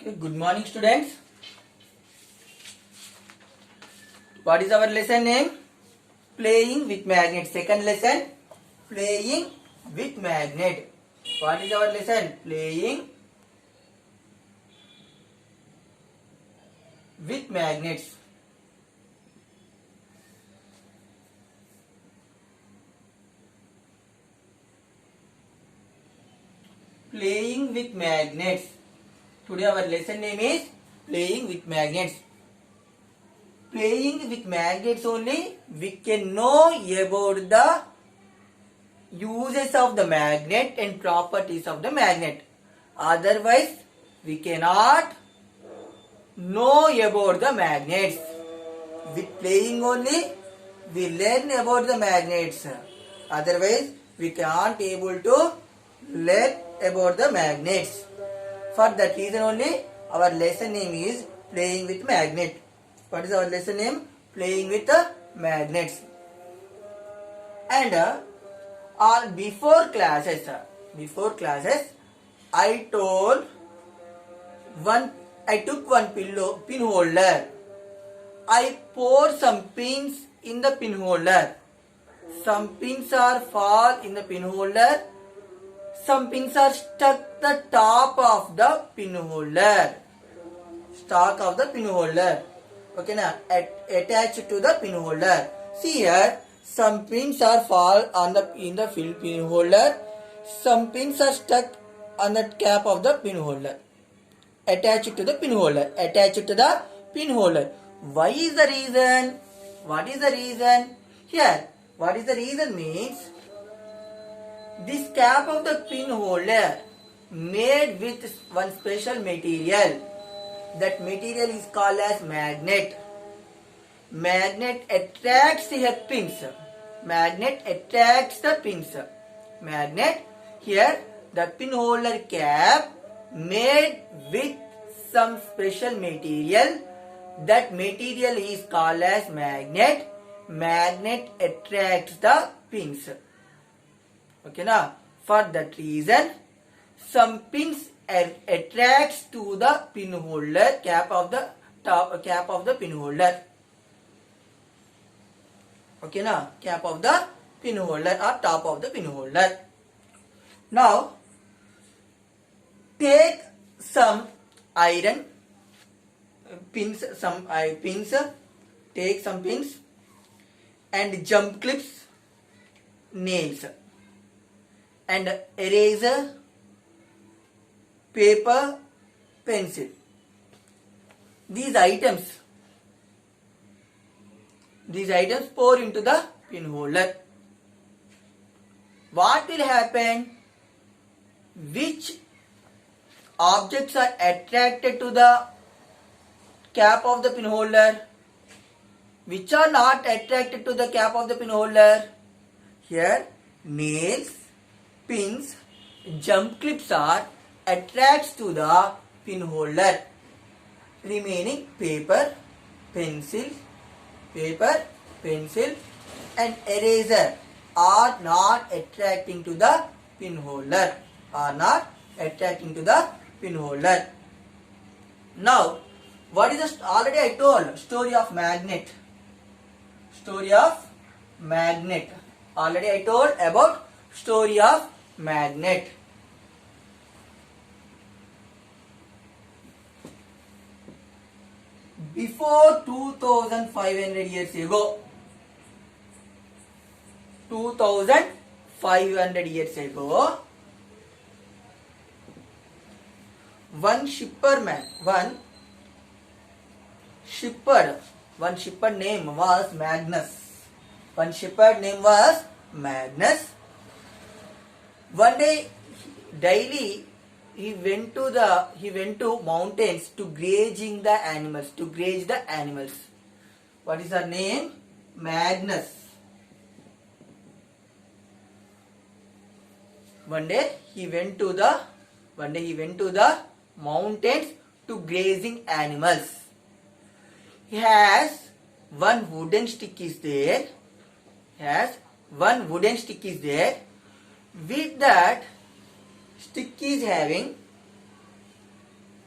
Okay, good morning students. What is our lesson name? Playing with magnet. Second lesson, playing with magnet. What is our lesson? Playing with magnets. Playing with magnets. Today our lesson name is playing with magnets. Playing with magnets only we can know about the uses of the magnet and properties of the magnet. Otherwise we cannot know about the magnets. With playing only we learn about the magnets. Otherwise we can't able to learn about the magnets. For that reason only our lesson name is playing with magnet. What is our lesson name? Playing with magnets. And before classes, I took one pin holder. I poured some pins in the pin holder. Some pins are fall in the pin holder. Some pins are stuck the top of the pin holder. Stock of the pin holder. Okay, now attached to the pin holder. See here, some pins are fall on in the pin holder. Some pins are stuck on the cap of the pin holder. Attached to the pin holder. Attached to the pin holder. Why is the reason? What is the reason? Here, what is the reason means this cap of the pin holder made with one special material. That material is called as magnet. Magnet attracts the pins. Magnet attracts the pins. Magnet, here the pin holder cap made with some special material. That material is called as magnet. Magnet attracts the pins. Okay, now for that reason some pins attracts to the pin holder cap of the pin holder. Okay, now cap of the pin holder or top of the pin holder. Now take some iron pins, take some pins and jump clips, nails and eraser, paper, pencil. These items pour into the pin holder. What will happen? Which objects are attracted to the cap of the pin holder? Which are not attracted to the cap of the pin holder? Here, nails, pins, jump clips are attracts to the pin holder. Remaining paper, pencil and eraser are not attracting to the pin holder. Now, what is the already I told story of magnet. Already I told about story of magnet. Before 2500 years ago, 2500 years ago, one shipper name was Magnus. One day, daily he went to mountains to graze the animals. What is her name? Magnus. One day he went to the mountains to grazing animals. He has one wooden stick is there. With that stick is having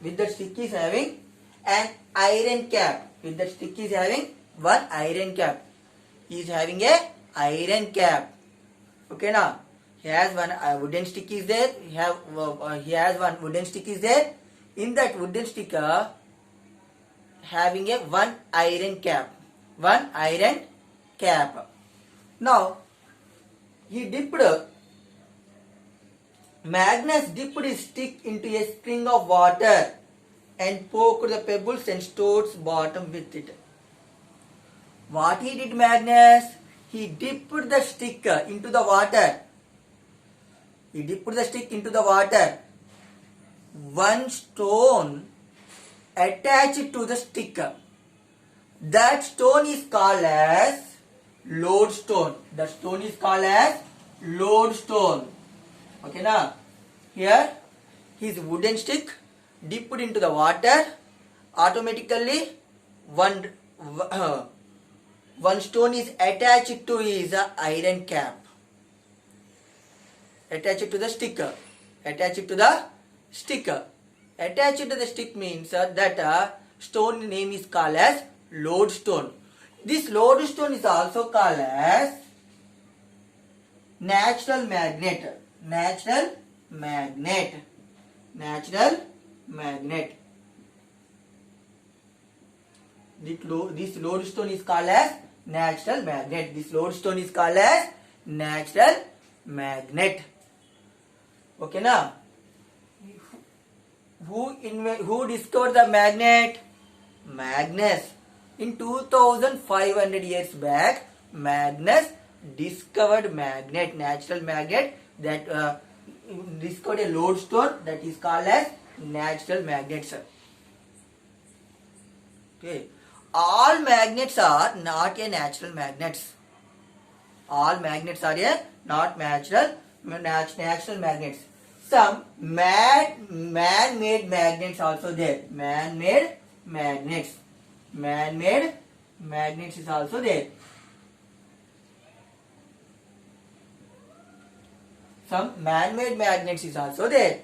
With that stick is having an iron cap. With that stick is having one iron cap. He is having a iron cap. Okay now. He has one wooden stick is there. He has one wooden stick is there. In that wooden stick, having a one iron cap. One iron cap. Now, Magnus dipped his stick into a spring of water and poked the pebbles and stones bottom with it. What he did, Magnus? He dipped the stick into the water. He dipped the stick into the water. One stone attached to the stick. That stone is called as lodestone. That stone is called as lodestone. Okay now, here his wooden stick dipped into the water. Automatically, one stone is attached to his iron cap. Attached to the stick. Attached to the stick. Attached to the stick means that stone name is called as lodestone. This lodestone is also called as natural magnet. Natural magnet. Natural magnet. This lodestone is called as natural magnet. This lodestone is called as natural magnet. Okay now. Who discovered the magnet? Magnus. In 2500 years back, Magnus discovered magnet, natural magnet, that discovered a lodestone that is called as natural magnets. Okay. All magnets are not a natural magnets. All magnets are not natural magnets. Some man-made magnets also there. Man-made magnets. Man-made magnets is also there. Some man-made magnets is also there.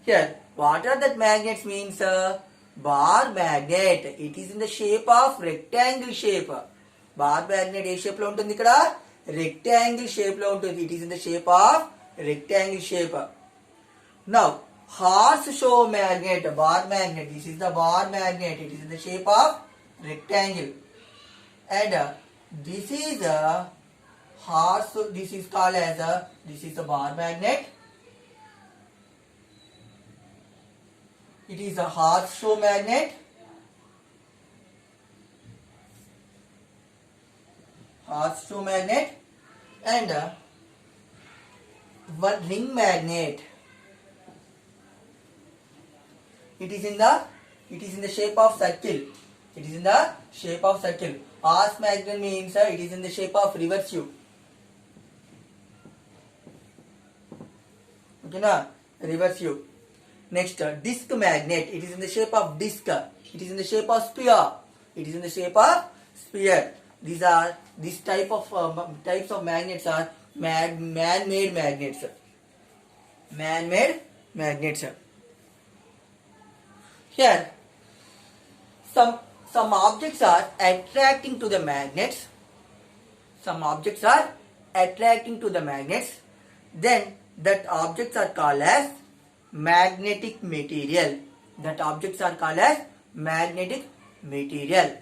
Here, what are that magnets means? Bar magnet. It is in the shape of rectangle shape. Bar magnet A shape లో ఉంటుంది ఇక్కడ? Rectangle shape లో ఉంటుంది. It is in the shape of rectangle shape. Now, horseshoe magnet, bar magnet. This is the bar magnet. It is in the shape of rectangle. And this is a this is called as this is a bar magnet. It is a horseshoe magnet. Horseshoe magnet. And one ring magnet. It is in the shape of circle. It is in the shape of circle. Horse magnet means it is in the shape of reverse U. Okay na? Reverse U. Next, disc magnet. It is in the shape of disc. It is in the shape of sphere. It is in the shape of sphere. These types of magnets are man-made magnets. Man-made magnets. Here, some objects are attracting to the magnets. Some objects are attracting to the magnets. Then that objects are called as magnetic material. That objects are called as magnetic material.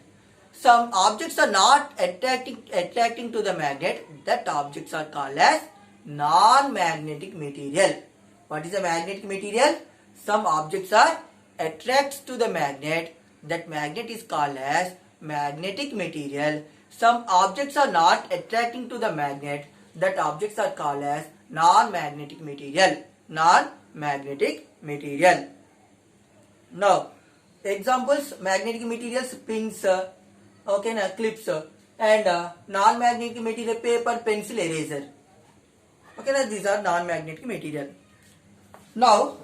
Some objects are not attracting to the magnet. That objects are called as non-magnetic material. What is a magnetic material? Some objects are attracts to the magnet. That magnet is called as magnetic material. Some objects are not attracting to the magnet. That objects are called as non-magnetic material. Non-magnetic material. Now, examples: magnetic materials, pins, okay, na, clips, and non-magnetic material, paper, pencil, eraser. Okay, na, these are non-magnetic material. Now,